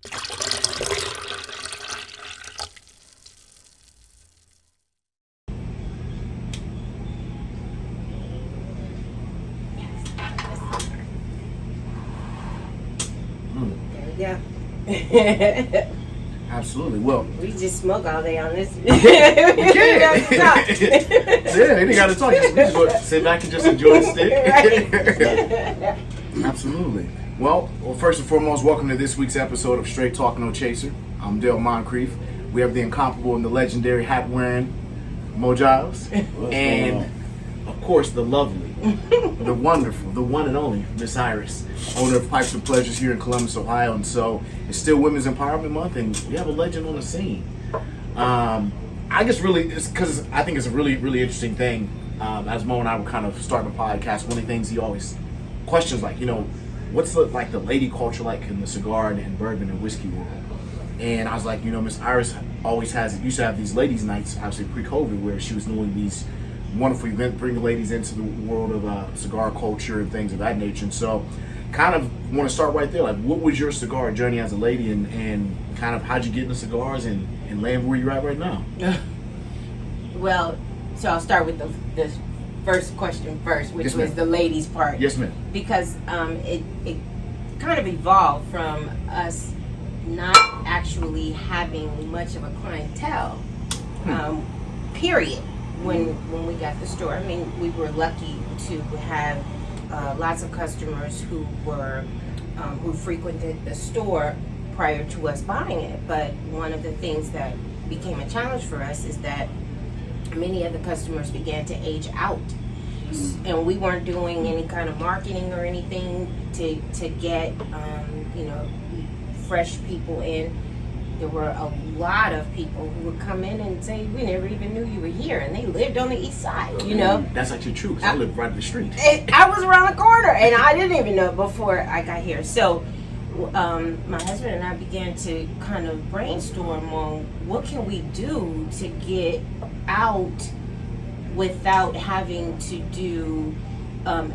Yeah. Absolutely. Well, we just smoke all day on this. we can. Yeah, they got to talk. We just want to sit back and just enjoy the stick. Absolutely. Well, first and foremost, welcome to this week's episode of Straight Talk No Chaser. I'm Dale Moncrief. We have the incomparable and the legendary hat wearing Mo Giles, and of course the lovely, the wonderful, the one and only Miss Iris, owner of Pipes and Pleasures here in Columbus, Ohio. And so it's still Women's Empowerment Month, and we have a legend on the scene. I guess really, it's because I think it's a really, really interesting thing. As Mo and I were kind of starting the podcast, one of the things he always questions, like, what's the lady culture like in the cigar and bourbon and whiskey world? And I was like, Miss Iris used to have these ladies' nights, obviously pre-COVID, where she was doing these wonderful events, bringing ladies into the world of cigar culture and things of that nature. And so kind of want to start right there. Like, what was your cigar journey as a lady, and kind of how'd you get into cigars and land where you're at right now? Well, so I'll start with the first question first, which was the ladies part. Yes, ma'am. Because it kind of evolved from us not actually having much of a clientele, period, when we got the store. I mean, we were lucky to have lots of customers who frequented the store prior to us buying it. But one of the things that became a challenge for us is that many of the customers began to age out. And we weren't doing any kind of marketing or anything to get fresh people in. There were a lot of people who would come in and say, we never even knew you were here, and they lived on the east side, That's actually true, because I lived right up the street. I was around the corner, and I didn't even know before I got here. So my husband and I began to kind of brainstorm on what can we do to get out without having to do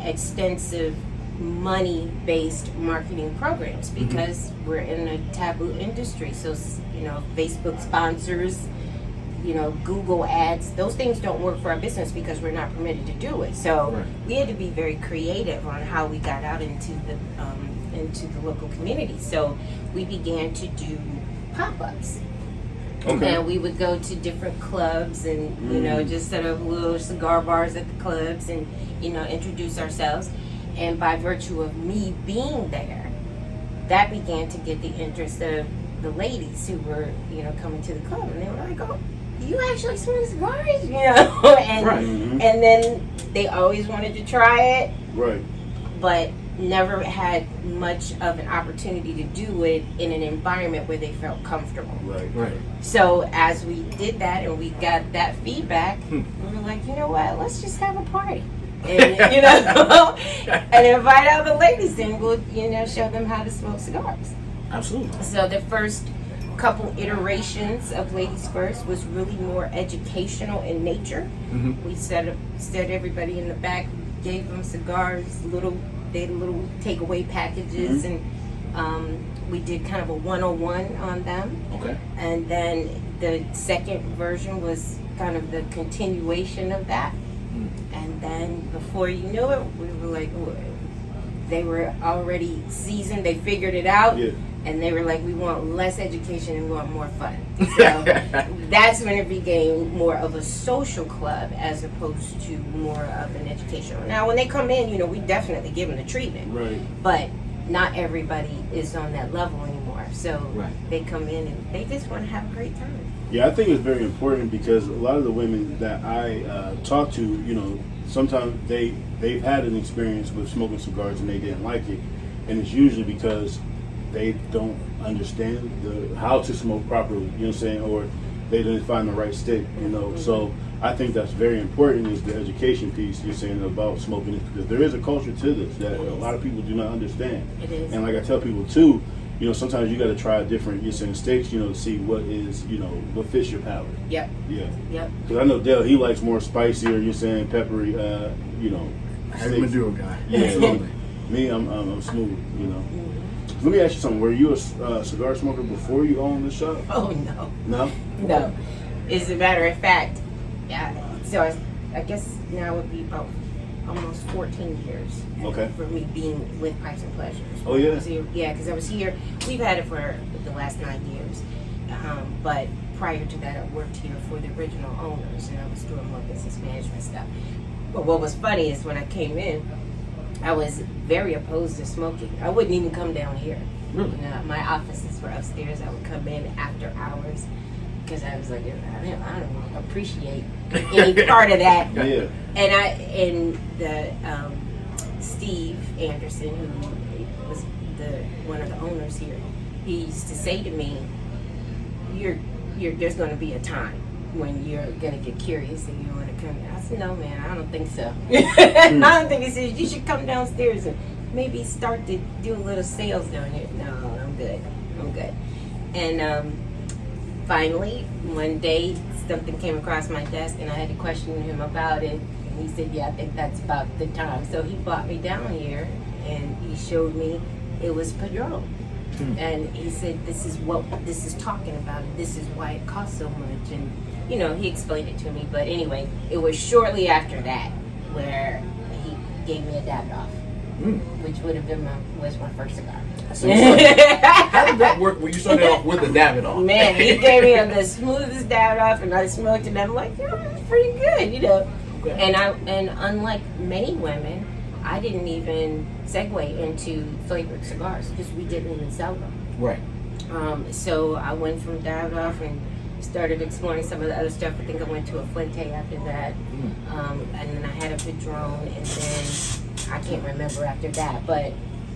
extensive money-based marketing programs, because we're in a taboo industry. So Facebook sponsors, Google ads, those things don't work for our business because we're not permitted to do it. So we had to be very creative on how we got out into the local community. So we began to do pop-ups. Okay. And we would go to different clubs and just set up little cigar bars at the clubs and introduce ourselves. And by virtue of me being there, that began to get the interest of the ladies who were, coming to the club. And they were like, oh, you actually smoke cigars? And then they always wanted to try it. Right. But never had much of an opportunity to do it in an environment where they felt comfortable. Right. So as we did that and we got that feedback, we were like, you know what, let's just have a party. And, and invite out the ladies, and we'll, show them how to smoke cigars. Absolutely. So the first couple iterations of Ladies First was really more educational in nature. We set everybody in the back, gave them cigars, little takeaway packages, and we did kind of a 101 on them. Okay. And then the second version was kind of the continuation of that. And then before you knew it, we were like, they were already seasoned, they figured it out, and they were like, we want less education and we want more fun. So that's when it became more of a social club as opposed to more of an educational. Now, when they come in, we definitely give them the treatment. Right. But not everybody is on that level anymore. So they come in and they just want to have a great time. Yeah, I think it's very important because a lot of the women that I talk to, sometimes they've had an experience with smoking cigars and they didn't like it, and it's usually because they don't understand how to smoke properly. You know what I'm saying? Or they didn't find the right stick. So I think that's very important, is the education piece you're saying about smoking it, because there is a culture to this that a lot of people do not understand. It is. And like I tell people too, sometimes you got to try different, sticks, to see what is, what fits your palate. Yep. Yeah. Yep. Because I know Dale, he likes more spicier, peppery, Heavy Maduro guy. Yeah. Me, I'm smooth, Let me ask you something. Were you a cigar smoker before you owned the shop? Oh no. No? No. As a matter of fact, yeah. So I guess now it would be about almost 14 years. Okay. For me being with Pipes and Pleasures. Oh, yeah? Yeah, because I was here. We've had it for the last 9 years. But prior to that, I worked here for the original owners, and I was doing more business management stuff. But what was funny is when I came in, I was very opposed to smoking. I wouldn't even come down here. Really? You know, my offices were upstairs. I would come in after hours because I was like, I don't appreciate any part of that. Yeah. And the Steve Anderson, who was one of the owners here, he used to say to me, there's going to be a time when you're going to get curious and you want to come. I said, no, man, I don't think so. I don't think he said you should come downstairs and maybe start to do a little sales down here. No, I'm good. And finally, one day, something came across my desk and I had to question him about it. And he said, yeah, I think that's about the time. So he brought me down here and he showed me it was Padron. And he said, this is what this is talking about, and this is why it costs so much. And, you know, he explained it to me. But anyway, it was shortly after that where he gave me a Davidoff, which would have been was my first cigar. So how did that work when you started off with the Davidoff? Man, he gave me the smoothest Davidoff, and I smoked it, and I'm like, it's pretty good, you know. Okay. And unlike many women, I didn't even segue into flavored cigars because we didn't even sell them. Right. So I went from Davidoff and started exploring some of the other stuff. I think I went to a Fuente after that. And then I had a Padron, and then I can't remember after that. But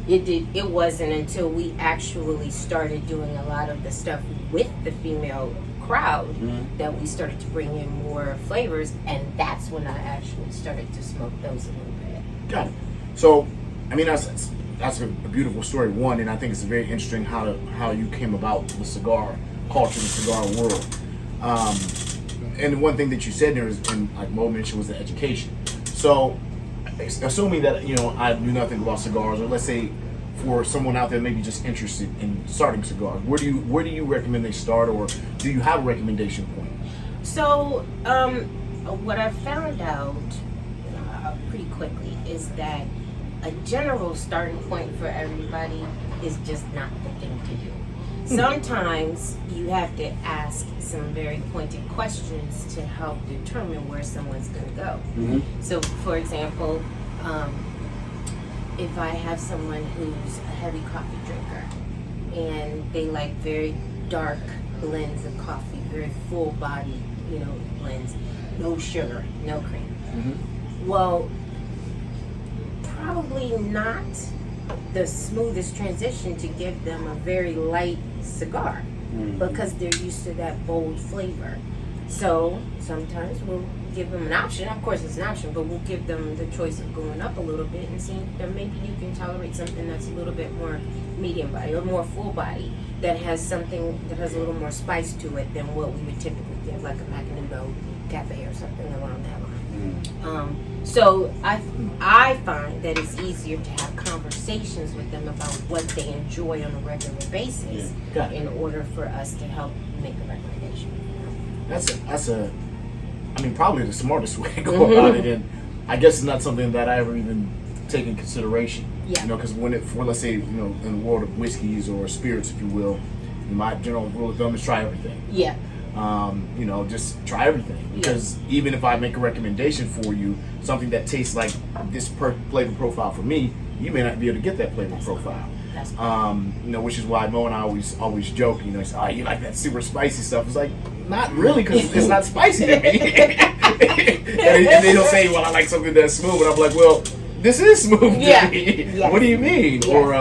it wasn't until we actually started doing a lot of the stuff with the female crowd that we started to bring in more flavors, and that's when I actually started to smoke those a little bit. Got it. So, I mean, that's a beautiful story, one, and I think it's very interesting how you came about the cigar culture, the cigar world. And one thing that you said there is, and like Mo mentioned, was the education. So, assuming that, you know, I knew nothing about cigars, or let's say for someone out there maybe just interested in starting cigars, where do you recommend they start, or do you have a recommendation point? So, what I found out pretty quickly is that a general starting point for everybody is just not the thing to do. Sometimes you have to ask some very pointed questions to help determine where someone's going to go. So, for example, if I have someone who's a heavy coffee drinker and they like very dark blends of coffee, very full body, you know, blends, no sugar, no cream. Well, probably not the smoothest transition to give them a very light cigar because they're used to that bold flavor. So sometimes we'll give them an option. Of course, it's an option, but we'll give them the choice of going up a little bit and seeing that maybe you can tolerate something that's a little bit more medium body or more full body that has something that has a little more spice to it than what we would typically give, like a Macanudo Cafe or something along that line. So I find that it's easier to have conversations with them about what they enjoy on a regular basis in order for us to help make a recommendation. That's I mean, probably the smartest way to go about it, and I guess it's not something that I ever even take in consideration. You know, because let's say, you know, in the world of whiskeys or spirits, if you will, my general rule of thumb is try everything. You know, just try everything, because even if I make a recommendation for you, something that tastes like this flavor profile for me, you may not be able to get that flavor profile. You know, which is why Mo and I always joke. You know, he's you like that super spicy stuff? It's like, not really, because it's not spicy to me. and they don't say, well, I like something that's smooth, but I'm like, well, this is smooth to me. What do you mean? Or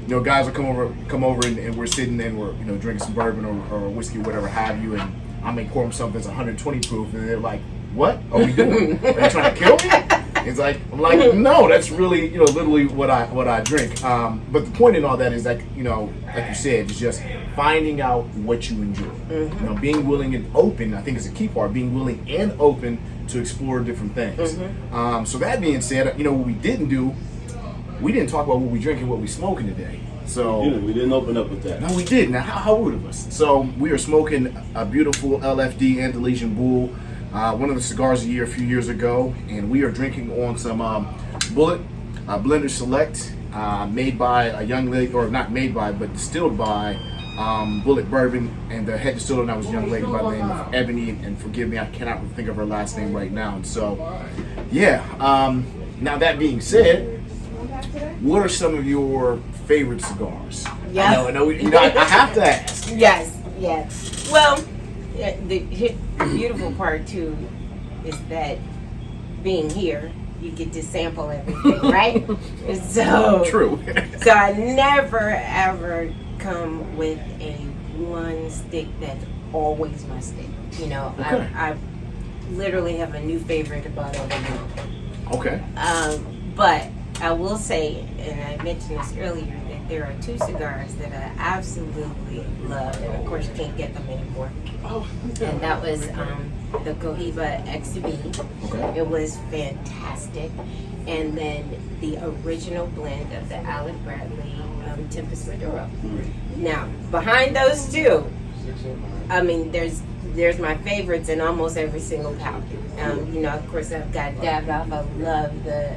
you know, guys will come over and we're sitting and we're, you know, drinking some bourbon or whiskey, whatever have you, and I may pour them something that's 120 proof, and they're like, what are we doing? Are you trying to kill me? It's like, I'm like, no, that's really, you know, literally what I drink. But the point in all that is, like, you know, like you said, is just finding out what you enjoy. You know, being willing and open, I think, is a key part. Being willing and open to explore different things. So that being said, you know, what we didn't do, we didn't talk about what we drink and what we smoking today. So we didn't open up with that. no, we did. Now, how rude of us. So we are smoking a beautiful LFD Andalusian Bulll, one of the cigars of the year a few years ago, and we are drinking on some Bullet Blender Select, made by a young lady, or not made by, but distilled by Bullet Bourbon, and the head distiller now was a young lady by the name of Ebony, and forgive me, I cannot think of her last name right now. And so, yeah. Now that being said, what are some of your favorite cigars? Yeah. I know, I have to ask. Yes. Well, the beautiful part too is that being here, you get to sample everything, right? So True. So I never ever come with a one stick that's always my stick. You know, Okay. I literally have a new favorite about every month. Okay. But I will say, and I mentioned this earlier, that there are two cigars that I absolutely love, and of course you can't get them anymore. Oh. And that was the Cohiba XB. Okay. It was fantastic. And then the original blend of the Alec Bradley Tempest Maduro. Now, behind those two, I mean, there's my favorites in almost every single pouch. You know, of course, I've got Davidoff. I love the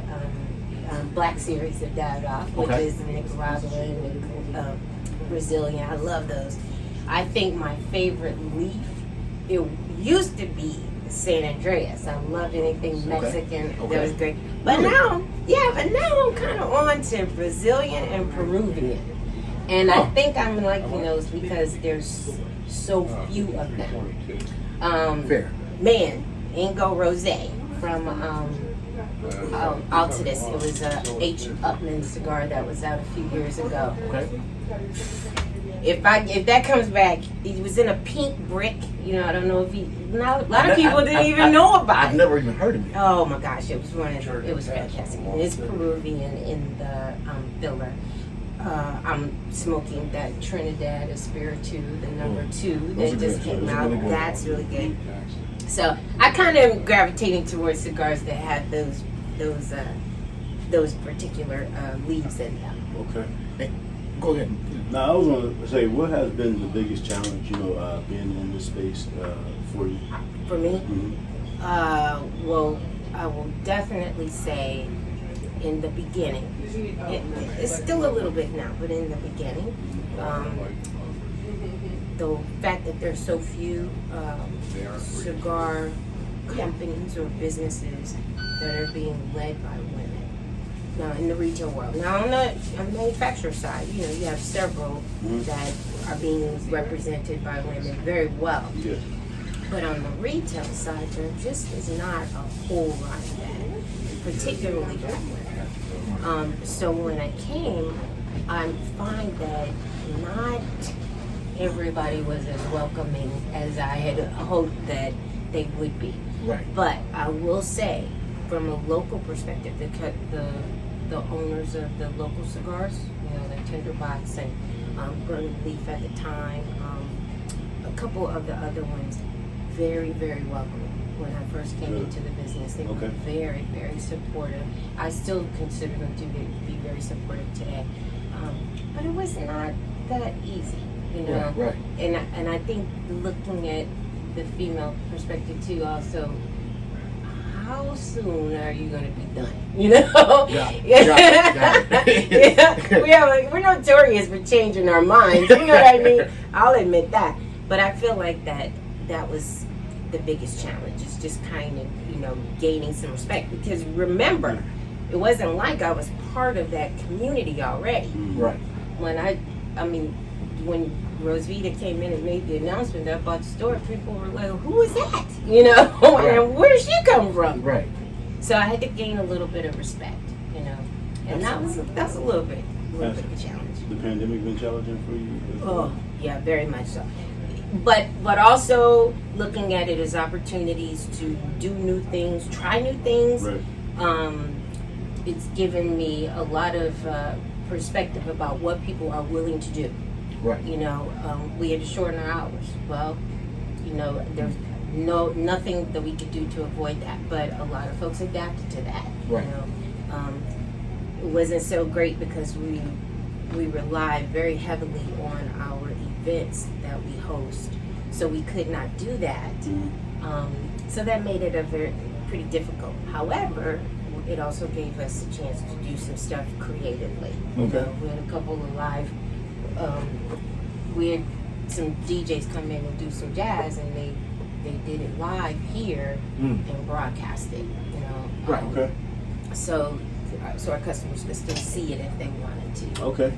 Black Series of Davidoff, which Okay. is Nicaraguan and Brazilian. I love those. I think my favorite leaf, it used to be San Andreas. I loved anything Mexican. Okay. That was great. But now I'm kind of on to Brazilian and Peruvian. And I think I'm liking those because there's so few of them. Fair. Man, Ingo Rosé from Altadis. It was a H. Upman cigar that was out a few years ago. Okay. If that comes back, it was in a pink brick. You know, I don't know if a lot of people didn't even know about I've it. never even heard of it. Oh my gosh, it was fantastic. And it's Peruvian in the filler. I'm smoking that Trinidad Espiritu, the number 2 Those that are just good. came Those are out. really good. That's really good. So I kind of am gravitating towards cigars that have those particular leaves in them. Okay. Hey, go ahead. Now, I was going to say, what has been the biggest challenge, being in this space for you? For me, Mm-hmm. well, I will definitely say in the beginning, it's still a little bit now, but in the beginning, the fact that there's so few cigar companies or businesses that are being led by women. Now, in the retail world. Now, on the manufacturer side, you have several that are being represented by women very well. Yeah. But on the retail side, there just is not a whole lot of that, particularly for women. So when I came, I find that not everybody was as welcoming as I had hoped that they would be. Right. But I will say, from a local perspective, the owners of the local cigars, the Tinderbox and Burning Leaf at the time, a couple of the other ones, very, very welcoming. When I first came into the business, they were very, very supportive. I still consider them to be very supportive today. But it was not that easy, Right. And I think looking at the female perspective too, also, how soon are you going to be done? We're notorious for changing our minds. You know what I mean? I'll admit that. But I feel like that was the biggest challenge. It's just kind of, gaining some respect. Because remember, it wasn't like I was part of that community already. Right. When Rosvita came in and made the announcement that I bought the store, people were like, "Who is that?" And where did she come from? Right. So I had to gain a little bit of respect, and that's a little bit of a challenge. The pandemic been challenging for you? Oh, yeah, very much so. But also looking at it as opportunities to do new things, try new things. Right. It's given me a lot of perspective about what people are willing to do. Right. We had to shorten our hours. Well, there's nothing that we could do to avoid that, but a lot of folks adapted to that. Right. It wasn't so great because we we rely very heavily on our events that we host, so we could not do that. So that made it pretty difficult. However, it also gave us a chance to do some stuff creatively. Okay. We had a couple of live. We had some DJs come in and do some jazz, and they did it live here and broadcast it. Right. Okay. So our customers could still see it if they wanted to. Okay.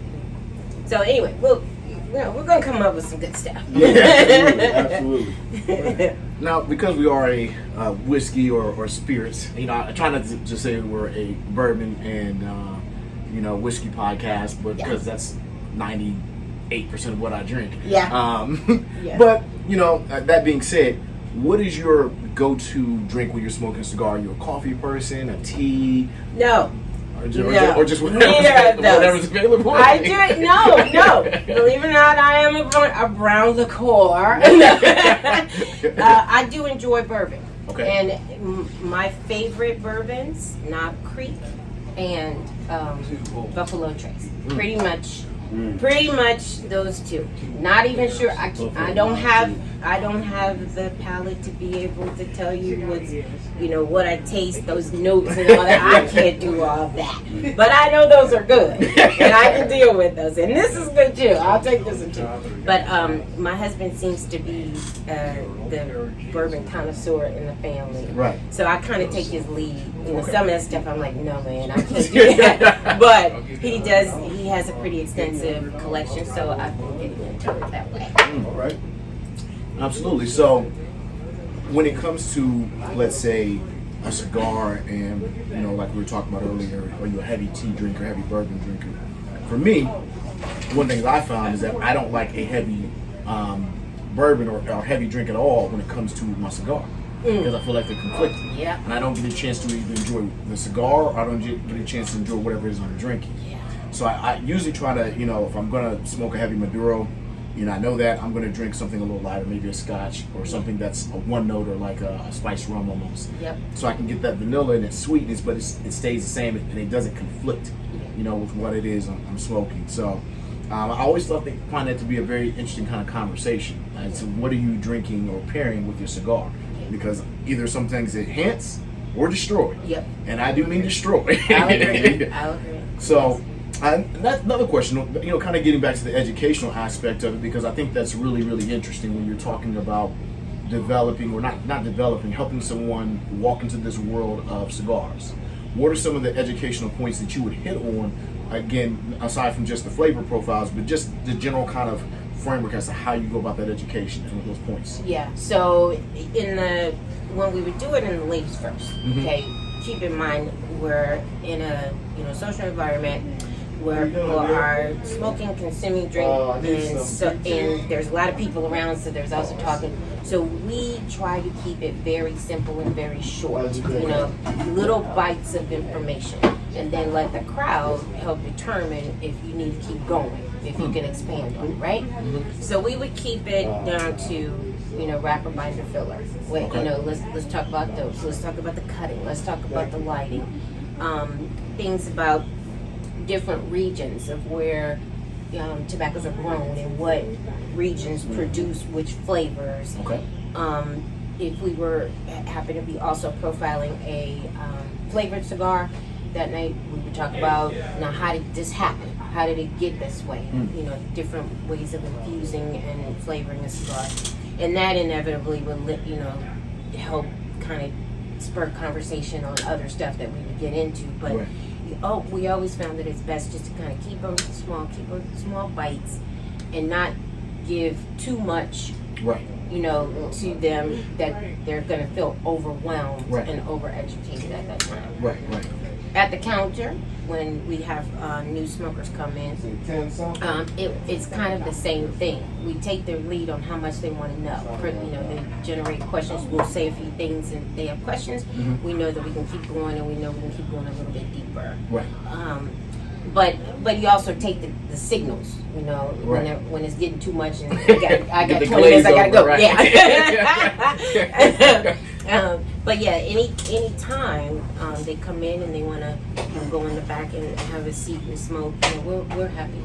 So anyway, we're gonna come up with some good stuff. Yeah, absolutely. Now, because we are a whiskey or spirits, I try not to just say we're a bourbon and whiskey podcast, but because that's 98% of what I drink. Yeah. Yeah. But that being said, what is your go-to drink when you're smoking a cigar? Are you a coffee person, a tea? No. Or just Neither of those. whatever's available? I do it. No. Believe it or not, I am a brown liqueur. I do enjoy bourbon. Okay. And my favorite bourbons, Knob Creek and Buffalo Trace. Pretty much those two. Not even sure. I don't have the palate to be able to tell you what I taste, those notes and all that. I can't do all of that. But I know those are good, and I can deal with those. And this is good too. I'll take this one too. But my husband seems to be the bourbon connoisseur in the family. Right. So I kind of take his lead. Some of that stuff I'm like, no man, I can't do that. But he does. He has a pretty extensive collection, so I've been getting into it that way. All right. Absolutely. So, when it comes to, let's say, a cigar, and like we were talking about earlier, are you a heavy tea drinker, heavy bourbon drinker? For me, one thing that I found is that I don't like a heavy bourbon or heavy drink at all when it comes to my cigar, because I feel like they're conflicting. Yeah. And I don't get a chance to either enjoy the cigar, or I don't get a chance to enjoy whatever it is I'm drinking. Yeah. So I usually try to, if I'm gonna smoke a heavy Maduro, I know that I'm going to drink something a little lighter, maybe a scotch or something that's a one note or like a spiced rum almost. Yep. So I can get that vanilla and its sweetness, but it stays the same and it doesn't conflict, with what it is I'm smoking. So I always find that to be a very interesting kind of conversation as to what are you drinking or pairing with your cigar, because either some things enhance or destroy. Yep. And I do mean destroy. I'll agree. So. And that's another question, kind of getting back to the educational aspect of it, because I think that's really, really interesting when you're talking about developing, or not developing, helping someone walk into this world of cigars. What are some of the educational points that you would hit on, again, aside from just the flavor profiles, but just the general kind of framework as to how you go about that education and those points? Yeah, so when we would do it in the ladies first, okay, keep in mind we're in a social environment where people are smoking, consuming drink, and there's a lot of people around, so there's also talking. So we try to keep it very simple and very short, little bites of information, and then let the crowd help determine if you need to keep going, if you can expand on it, right? So we would keep it down to, wrapper, binder, filler. Wait, let's talk about those. Let's talk about the cutting. Let's talk about the lighting. Things about different regions of where tobaccos are grown and what regions produce which flavors. Okay. If we happen to be also profiling a flavored cigar that night, we would talk about, now, how did this happen? How did it get this way? Different ways of infusing and flavoring a cigar. And that inevitably will, help kind of spur conversation on other stuff that we would get into. But right. We always found that it's best just to kind of keep them small bites, and not give too much, right, to them that they're going to feel overwhelmed right. and overeducated at that time. Right. At the counter, when we have new smokers come in, it's kind of the same thing. We take their lead on how much they want to know. They generate questions. We'll say a few things, and they have questions. We know that we can keep going, and we know we can keep going a little bit deeper. Right. But you also take the signals, right. when it's getting too much, and I got 20 glaze minutes, I gotta over, go. right. Yeah. But yeah, any time they come in and they want to go in the back and have a seat and smoke, we're happy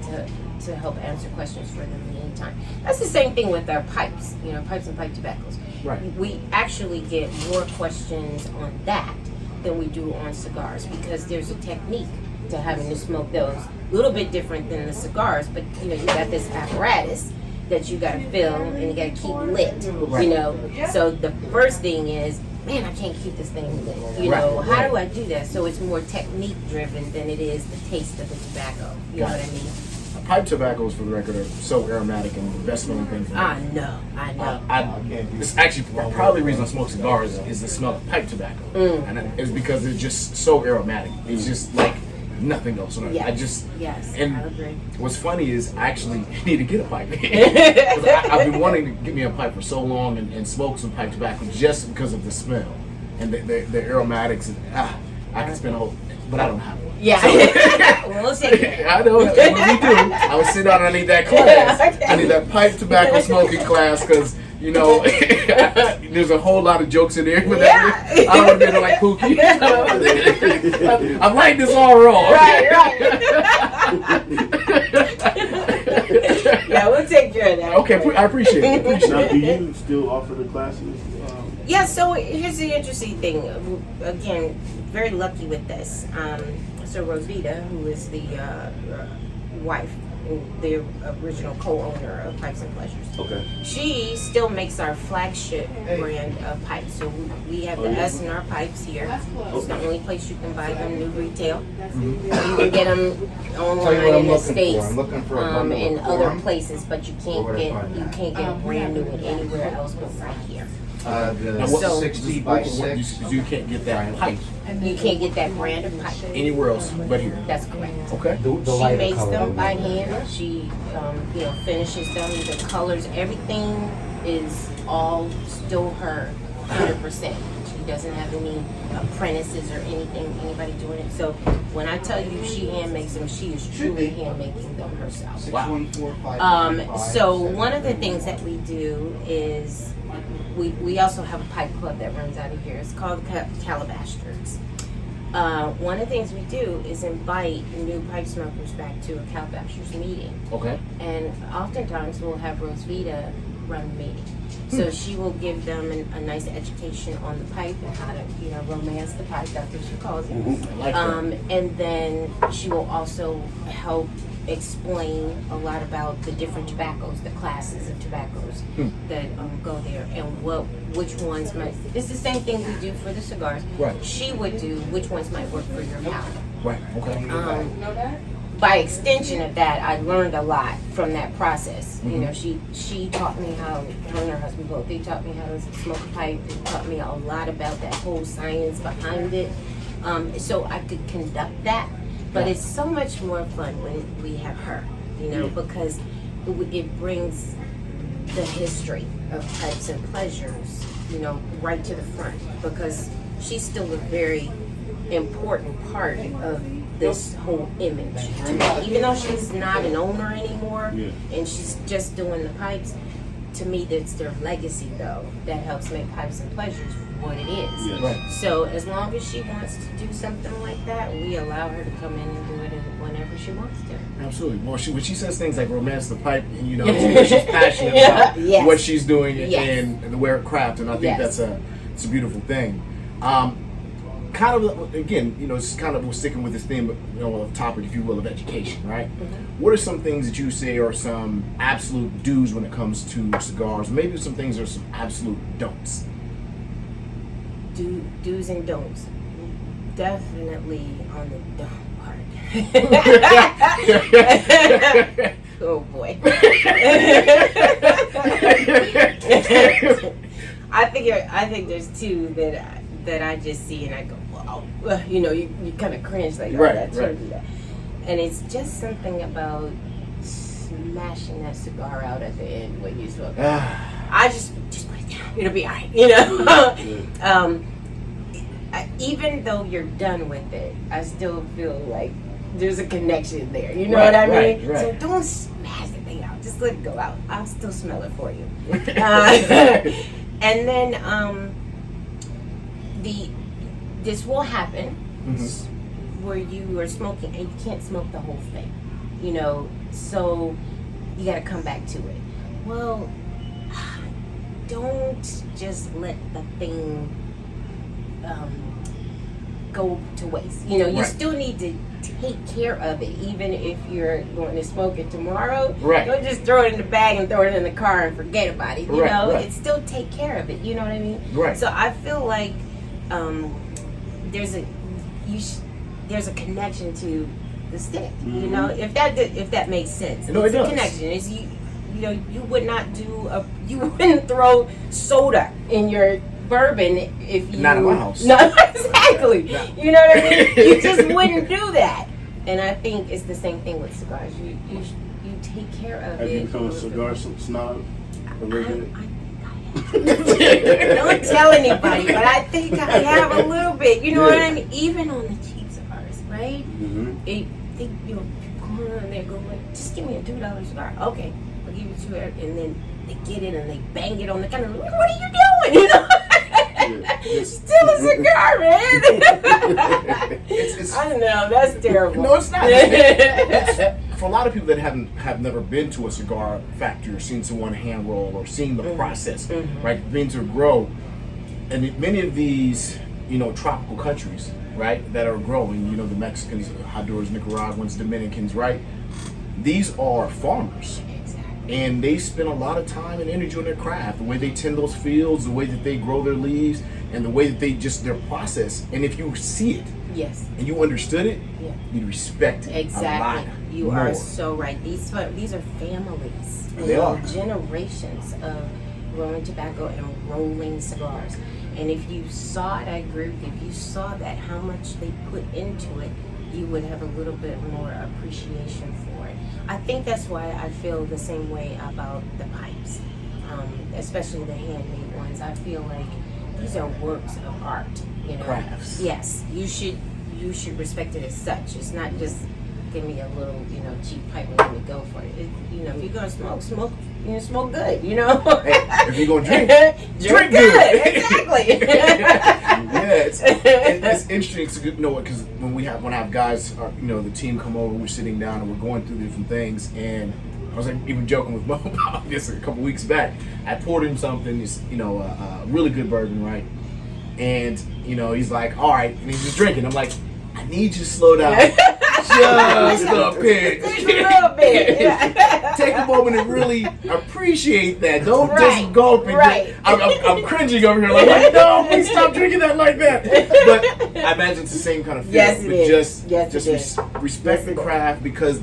to help answer questions for them at any time. That's the same thing with our pipes, pipes and pipe tobaccos. Right. We actually get more questions on that than we do on cigars because there's a technique to having to smoke those. A little bit different than the cigars, but you got this apparatus that you got to fill and you got to keep lit. So the first thing is, man, I can't keep this thing lit. How do I do that? So it's more technique driven than it is the taste of the tobacco. You know what I mean? Pipe tobaccos, for the record, are so aromatic and the best smelling thing. I know. It's actually probably the reason I smoke cigars is the smell of pipe tobacco, and it's because it's just so aromatic. It's just like nothing else. Yes, and I agree. What's funny is I actually need to get a pipe. I've been wanting to get me a pipe for so long and smoke some pipe tobacco just because of the smell and the aromatics. I could spend a whole, but I don't have one. Yeah. So, we'll take it. I know. When we do, I would sit down and I need that class. Okay. I need that pipe tobacco smoking class because, there's a whole lot of jokes in there. With that. I don't want to be like Pookie. I'm writing this all wrong. Right. Yeah, we'll take care of that. Okay, I appreciate it. Now, do you still offer the classes? Yeah, so here's the interesting thing. Again, very lucky with this. So Rosita, who is the wife, the original co-owner of Pipes and Pleasures. Okay. She still makes our flagship brand of pipes. So we have the S in our pipes here. It's the only place you can buy them new retail. You can get them online in the States and other places, but you can't get a brand new one anywhere else but right here. So 60 by 6. You can't get that pipe. You can't get that brand of pipe anywhere else but here. That's correct. Okay. She makes them by hand. She, finishes them. The colors, everything is all still her, 100%. She doesn't have any apprentices or anybody doing it. So when I tell you she hand makes them, she is truly hand making them herself. Wow. So one of the things that we do is we also have a pipe club that runs out of here. It's called Calabastards. One of the things we do is invite new pipe smokers back to a Calabastards meeting. Okay. And oftentimes we'll have Rosita run the meeting. So she will give them a nice education on the pipe and how to, romance the pipe. That's what she calls it. And then she will also help explain a lot about the different tobaccos, the classes of tobaccos that go there, and which ones might. It's the same thing we do for the cigars. Right. She would do which ones might work for your palate. Right. Okay. By extension of that, I learned a lot from that process. She taught me how, her and her husband both, they taught me how to smoke a pipe. They taught me a lot about that whole science behind it, so I could conduct that. But it's so much more fun when we have her, because it brings the history of Pipes and Pleasures, right to the front, because she's still a very important part of this whole image to me. Even though she's not an owner anymore and she's just doing the pipes, to me that's their legacy though that helps make Pipes and Pleasures what it is. Right. So as long as she wants to do something like that, we allow her to come in and do it whenever she wants to. Absolutely. Well, when she says things like romance the pipe, and she's passionate about what she's doing and the wear craft, and I think it's a beautiful thing. Kind of, again, it's kind of, we're sticking with this theme, of topic, if you will, of education, right? What are some things that you say are some absolute do's when it comes to cigars? Maybe some things are some absolute don'ts. Do's and don'ts. Definitely on the don't part. Oh boy. I think there's two that I just see and I go, wow. You kind of cringe like, that's right. Do that. And it's just something about smashing that cigar out at the end when you smoke. I just put it down. It'll be all right, even though you're done with it, I still feel like there's a connection there. You know what I mean? Right. So don't smash the thing out. Just let it go out. I'll still smell it for you. And then this will happen where you are smoking and you can't smoke the whole thing, so you got to come back to it. Well, don't just let the thing go to waste. You still need to take care of it, even if you're going to smoke it tomorrow. Right. Don't just throw it in the bag and throw it in the car and forget about it. Right. It's still take care of it. You know what I mean? Right. So I feel like there's a connection to the stick. If that makes sense. No, it's it a does. connection. It's you would not you wouldn't throw soda in your bourbon if you not in my house. No, exactly. No. You know what I mean? You just wouldn't do that. And I think it's the same thing with cigars. You take care of Have it. you become a cigar snob a little bit? Don't tell anybody, but I think I have a little bit. You know what I mean? Even on the cheap cigars, right? People come on and they go like, just give me a $2 cigar. Okay, I'll give you $2, and then they get it and they bang it on the counter. What are you doing? Still a cigar, man. I know that's terrible. No, it's not. For a lot of people that have never been to a cigar factory or seen someone hand roll or seen the process, right? Been to grow, and many of these, tropical countries, right, that are growing, the Mexicans, Honduras, Nicaraguans, Dominicans, right? These are farmers. And they spend a lot of time and energy on their craft, the way they tend those fields, the way that they grow their leaves, and the way that their process. And if you see it, and you understood it, you'd respect it a lot. You are so right. These are families. They are generations of growing tobacco and rolling cigars. And if you saw it, I agree with you. If you saw that, how much they put into it, you would have a little bit more appreciation for it. I think that's why I feel the same way about the pipes, especially the handmade ones. I feel like these are works of art, Crafts. Yes, you should respect it as such. It's not just give me a little, cheap pipe and let me go for it. If you're gonna smoke, smoke good. Hey, if you're gonna drink, drink good. Exactly. It's interesting to because when I have guys, the team come over, we're sitting down and we're going through different things, and I was even joking with Mo about this a couple weeks back. I poured him something, it's a really good bourbon, right? And he's like, all right, and he's just drinking. I'm like, I need you to slow down. Just a bit. Take a moment and really appreciate that. Don't just gulp and I'm cringing over here like, no, please stop drinking that like that. But I imagine it's the same kind of feeling. Just respect the craft, because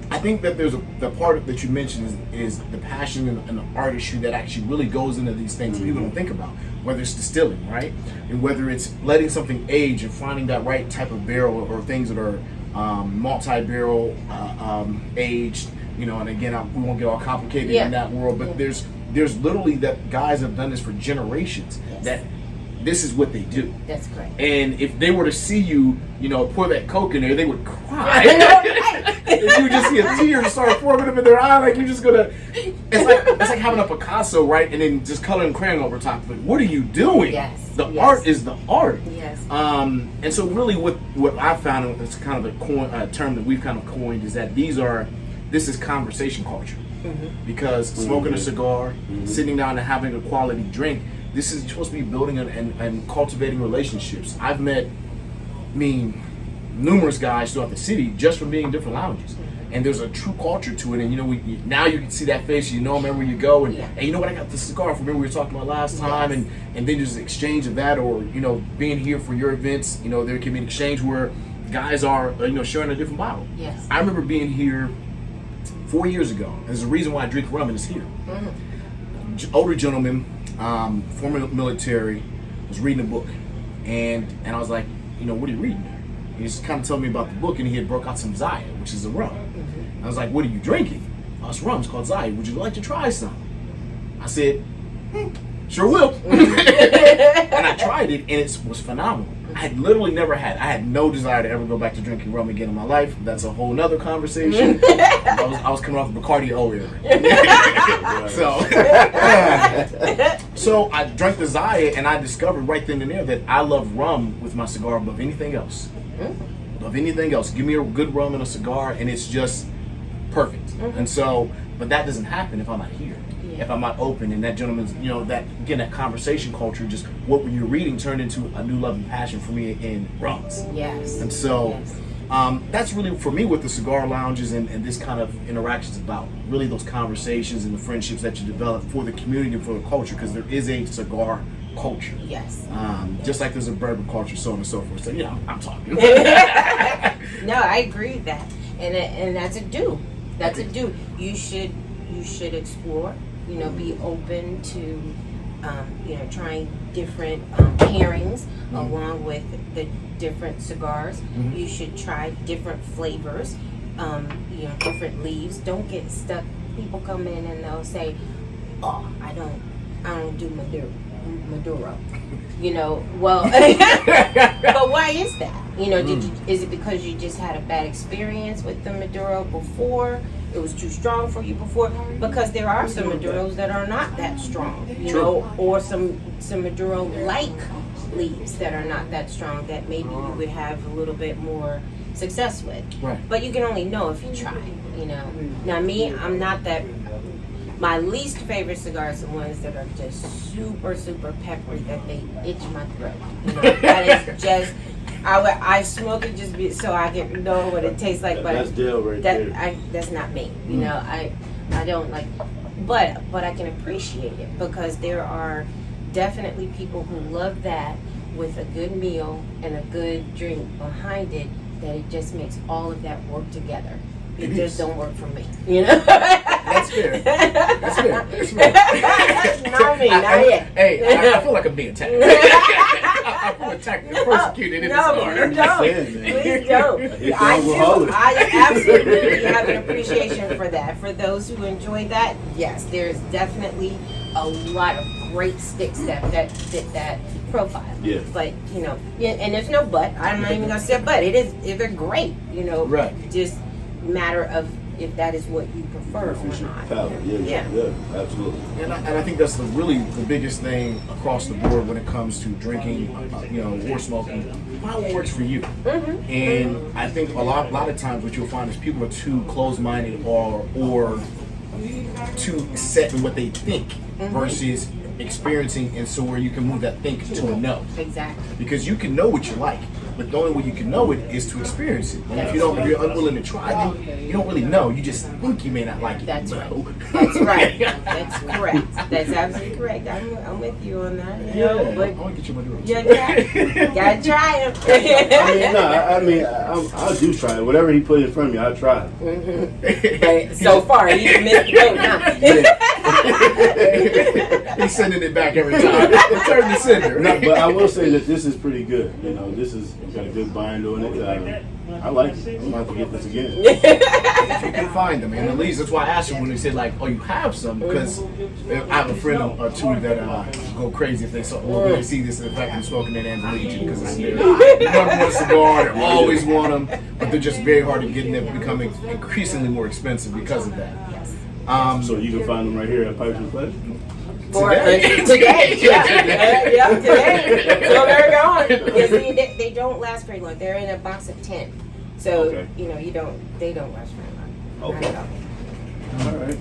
I think that there's the part that you mentioned is the passion and the artistry that actually really goes into these things people don't think about. Whether it's distilling, right? And whether it's letting something age and finding that right type of barrel, or things that are multi-barrel aged, and again, we won't get all complicated in that world, but there's literally that guys have done this for generations, that this is what they do. That's correct. And if they were to see you, pour that Coke in there, they would cry. If you just see a tear start forming up in their eye, like you're just gonna. It's like having a Picasso, right, and then just coloring crayon over top of it. What are you doing? The art is the art. And so really, what I found, and it's kind of a term that we've kind of coined, is that this is conversation culture. Because smoking a cigar, sitting down and having a quality drink, this is supposed to be building and cultivating relationships. I've met, numerous guys throughout the city just from being in different lounges. And there's a true culture to it, and now you can see that face, them everywhere you go, and you know what, I got this cigar from, remember we were talking about last time, and then there's an exchange of that, or being here for your events, there can be an exchange where guys are sharing a different bottle. I remember being here 4 years ago. There's a reason why I drink rum, and it's here. Older gentleman, former military, was reading a book, and I was like, what are you reading there? He just kind of told me about the book, and he had broke out some Zaya, which is a rum. I was like, what are you drinking? Oh, it's rum. It's called Zaya. Would you like to try some? I said, sure will. And I tried it, and it was phenomenal. I had literally never had. I had no desire to ever go back to drinking rum again in my life. That's a whole nother conversation. I was coming off of Bacardi earlier. So I drank the Zaya, and I discovered right then and there that I love rum with my cigar above anything else. Above anything else. Give me a good rum and a cigar, and it's just perfect. And so, but that doesn't happen if I'm not here. If I'm not open, and that gentleman's, that again, that conversation culture, just what you're reading turned into a new love and passion for me in rums. Yes. And so, that's really for me what the cigar lounges and this kind of interactions about. Really, those conversations and the friendships that you develop for the community and for the culture, because there is a cigar culture. Yes. Just like there's a bourbon culture, so on and so forth. So I'm talking. No, I agree with that, and that's a do. That's a do. You should explore. Be open to, trying different pairings along with the different cigars. You should try different flavors, different leaves. Don't get stuck. People come in and they'll say, "Oh, I don't do Maduro." Well, but why is that? Is it because you just had a bad experience with the Maduro before? It was too strong for you before? Because there are some Maduros that are not that strong, or some Maduro-like leaves that are not that strong that maybe you would have a little bit more success with. Right. But you can only know if you try, Now me, I'm not that. My least favorite cigars are the ones that are just super, super peppery that they itch my throat. That is just, I smoke it just so I can know what it tastes like. But that's Dale right there. That's not me. I don't like, but I can appreciate it because there are definitely people who love that with a good meal and a good drink behind it, that it just makes all of that work together. It just don't work for me, That's fair. That's fair. Not me, not yet. Hey, I feel like I'm being attacked. I feel attacked and persecuted in this order. No, please don't. I absolutely have an appreciation for that. For those who enjoy that, yes, there's definitely a lot of great sticks that fit that profile. Yeah. But and there's no but. I'm not even gonna say but. They're great. Right. Just matter of if that is what you prefer or not. Yeah, absolutely. And I think that's the biggest thing across the board when it comes to drinking, or smoking. What works for you? And I think a lot of times what you'll find is people are too closed-minded or too set in what they think versus experiencing, and so where you can move that think to a no. Exactly. Because you can know what you like, but the only way you can know it is to experience it. And if you're unwilling to try, then you don't really know. You just think you may not like it. That's right. That's right. That's correct. That's absolutely correct. I'm with you on that. But I want to get you Maduro. Gotta try them. I do try it. Whatever he put in front of me, I try it. But so far, he's missed the boat now. He's sending it back every time. Return the sender. No, but I will say that this is pretty good. This is got a good bind on it. I like it. I'm about to get this again. If you can find them, and at least that's why I asked you when they said like, "Oh, you have some," because I have a friend or two that go crazy if they when they see this. In fact, I'm smoking an Andalusian because it's their number one cigar. They always want them, but they're just very hard to get, and they're becoming increasingly more expensive because of that. Yes. So you can find them right here at Pipes and Flesh. Today, yeah, today. So they're gone. They don't last very long. They're in a box of 10. So okay. They don't last very long. Okay. All right.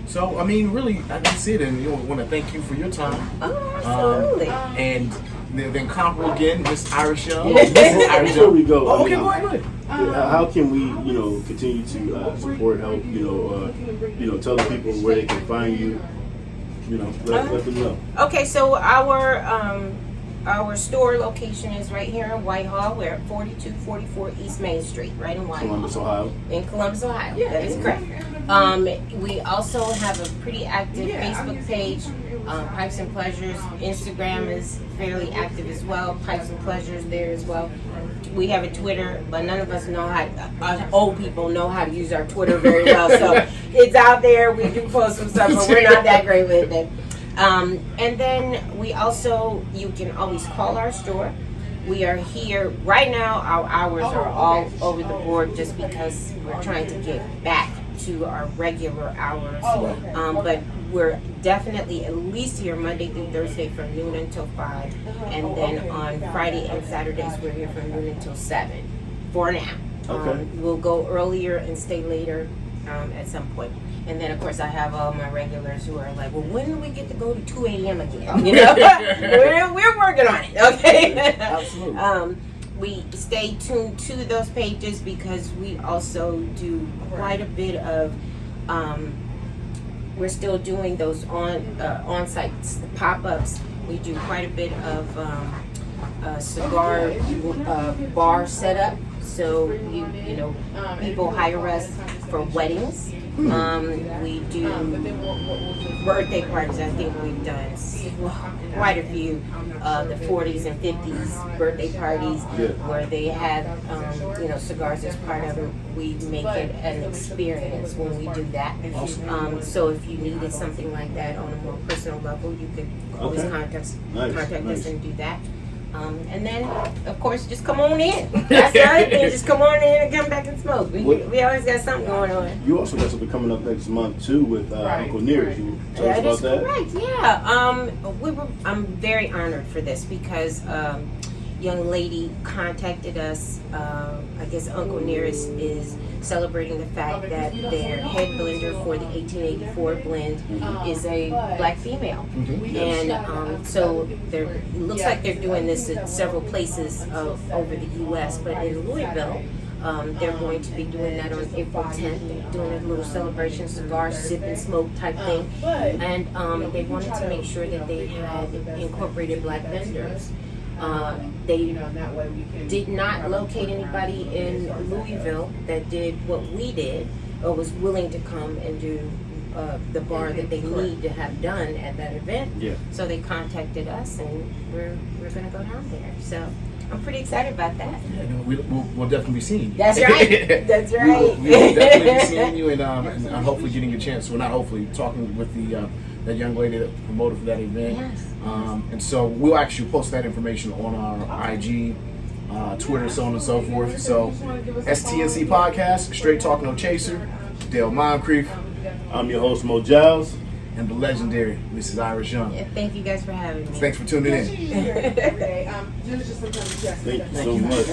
So really, that's it, and want to thank you for your time. Oh, absolutely. And the incomparable again, Miss Irish Young. Before we go, go ahead. How can we, continue to support, help, tell the people where they can find you, let them know. Okay, so our store location is right here in Whitehall. We're at 4244 East Main Street, right in Whitehall. Columbus, Ohio. In Columbus, Ohio. Yeah, that is correct. We also have a pretty active Facebook page, Pipes and Pleasures. Instagram is fairly active as well. Pipes and Pleasures there as well. We have a Twitter, but none of us know us old people know how to use our Twitter very well. So it's out there. We do post some stuff, but we're not that great with it. And then we also, you can always call our store. We are here right now. Our hours are all over the board just because we're trying to get back to our regular hours. Oh, okay. But we're definitely at least here Monday through Thursday from noon until 5. And then on Friday and Saturdays, we're here from noon until 7 for now. Okay. We'll go earlier and stay later at some point. And then, of course, I have all my regulars who are like, well, when do we get to go to 2 a.m. again? You know, we're working on it, okay? Absolutely. We stay tuned to those pages because we also do quite a bit of, we're still doing those on-site pop-ups. We do quite a bit of cigar bar setup. So, you know, people hire us for weddings. We do birthday parties. I think we've done quite a few the 40s and 50s birthday parties where they have, you know, cigars as part of it. We make it an experience when we do that. So if you needed something like that on a more personal level, you could always contact us and do that. And then, of course, just come on in. That's the other thing. Just come on in and come back and smoke. We always got something going on. You also got something coming up next month too with Uncle Nearest. You tell us about that? Correct. Yeah. I'm very honored for this because young lady contacted us. I guess Uncle Nearest is celebrating the fact that their head blender for the 1884 blend is a black female. And so it looks like they're doing this at several places over the U.S., but in Louisville, they're going to be doing that on April 10th, doing a little celebration, cigar, sip and smoke type thing. And they wanted to make sure that they had incorporated black vendors. They did not locate anybody in Louisville that did what we did or was willing to come and do the bar that they need to have done at that event. So they contacted us, and we're going to go down there. So I'm pretty excited about that. Yeah, no, we'll definitely be seeing you. That's right. That's right. We'll definitely be seeing you, and hopefully getting a chance. Well, not hopefully, talking with that young lady that promoted for that event. Yes. And so we'll actually post that information on our IG, Twitter, so on and so forth. So STNC Podcast, Straight Talk No Chaser, Dale Moncrief. I'm your host, Mo Giles. And the legendary Mrs. Iris Young. Yeah, thank you guys for having me. Thanks for tuning in. Every day. Thank you so much.